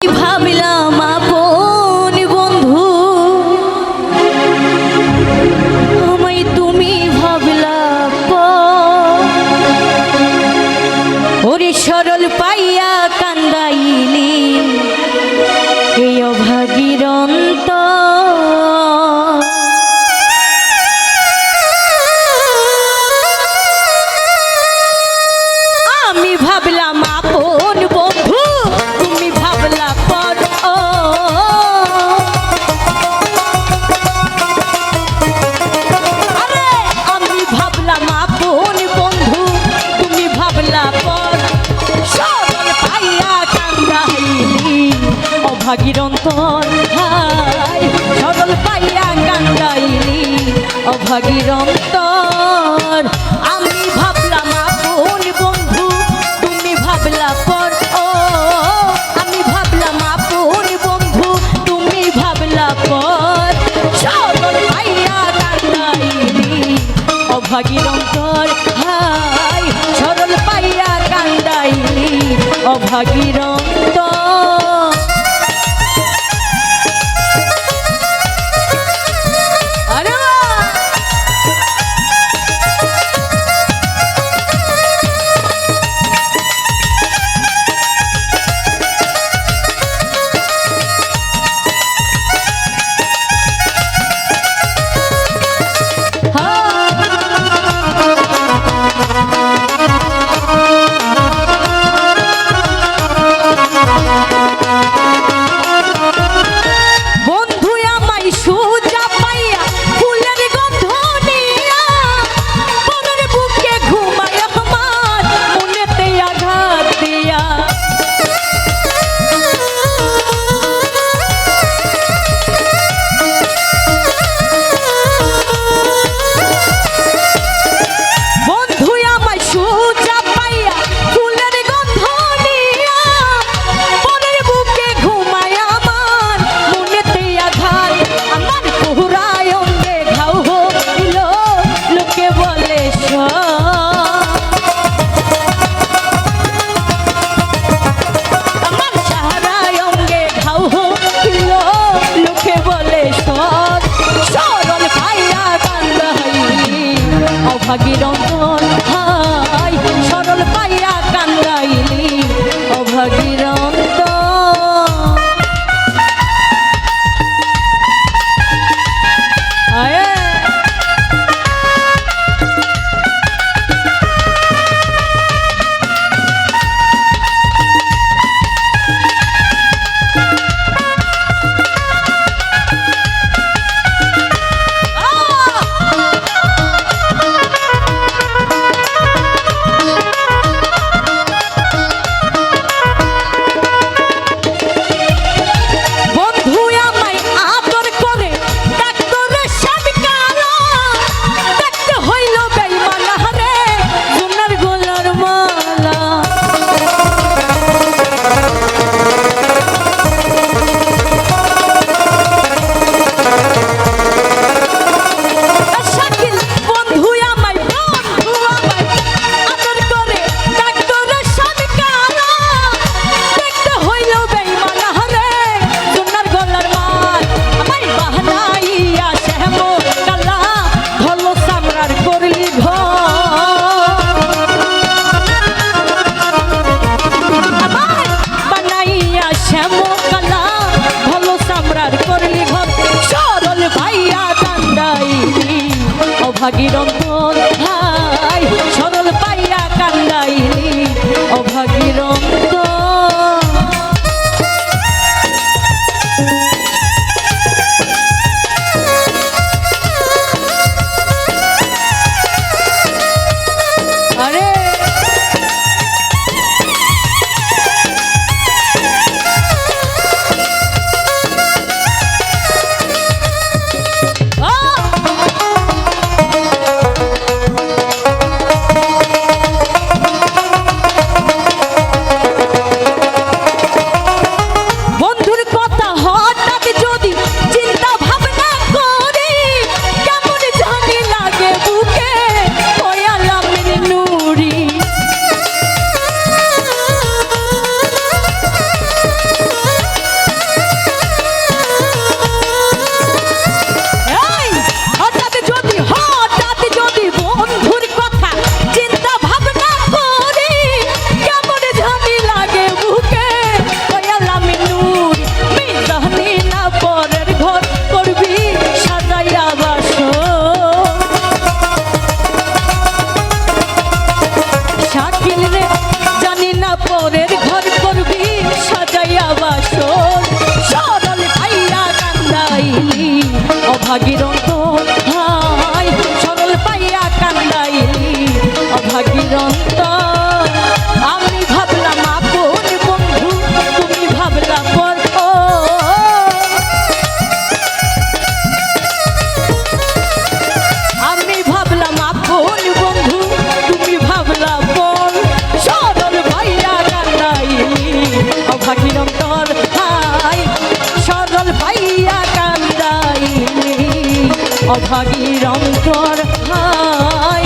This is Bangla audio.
ভাবিলাম আপন বন্ধু আমায় তুমি ভাবলা ওরে সরল পাইয়া কান্দাইলি এই অভাগীর আমি ভাবলাম আপন বন্ধু তুমি ভাবলা পর আরে আমি ভাবলাম আপন বন্ধু তুমি ভাবলা পর সরল পাইয়া কান্দাইলি অভাগীর অন্তর হায় সরল পাইয়া কান্দাইলি অভাগীর অন্তর আমি ভাবলাম আপন বন্ধু তুমি ভাবলা পর আমি ভাবলাম আপন বন্ধু তুমি ভাবলা পর সরল পাইয়া কান্দাইলি অভাগীর অন্তর হায় সরল পাইয়া কান্দাইলি অভাগীর অন্তর অভাগীর অন্তর হায় সরল পাইয়া কান্দাইলি অভাগীর অন্তর অভাগীর অন্তর হায় সরল পাইয়া কান্দাইলি অভাগীর অন্তর অভাগীর অন্তর হায়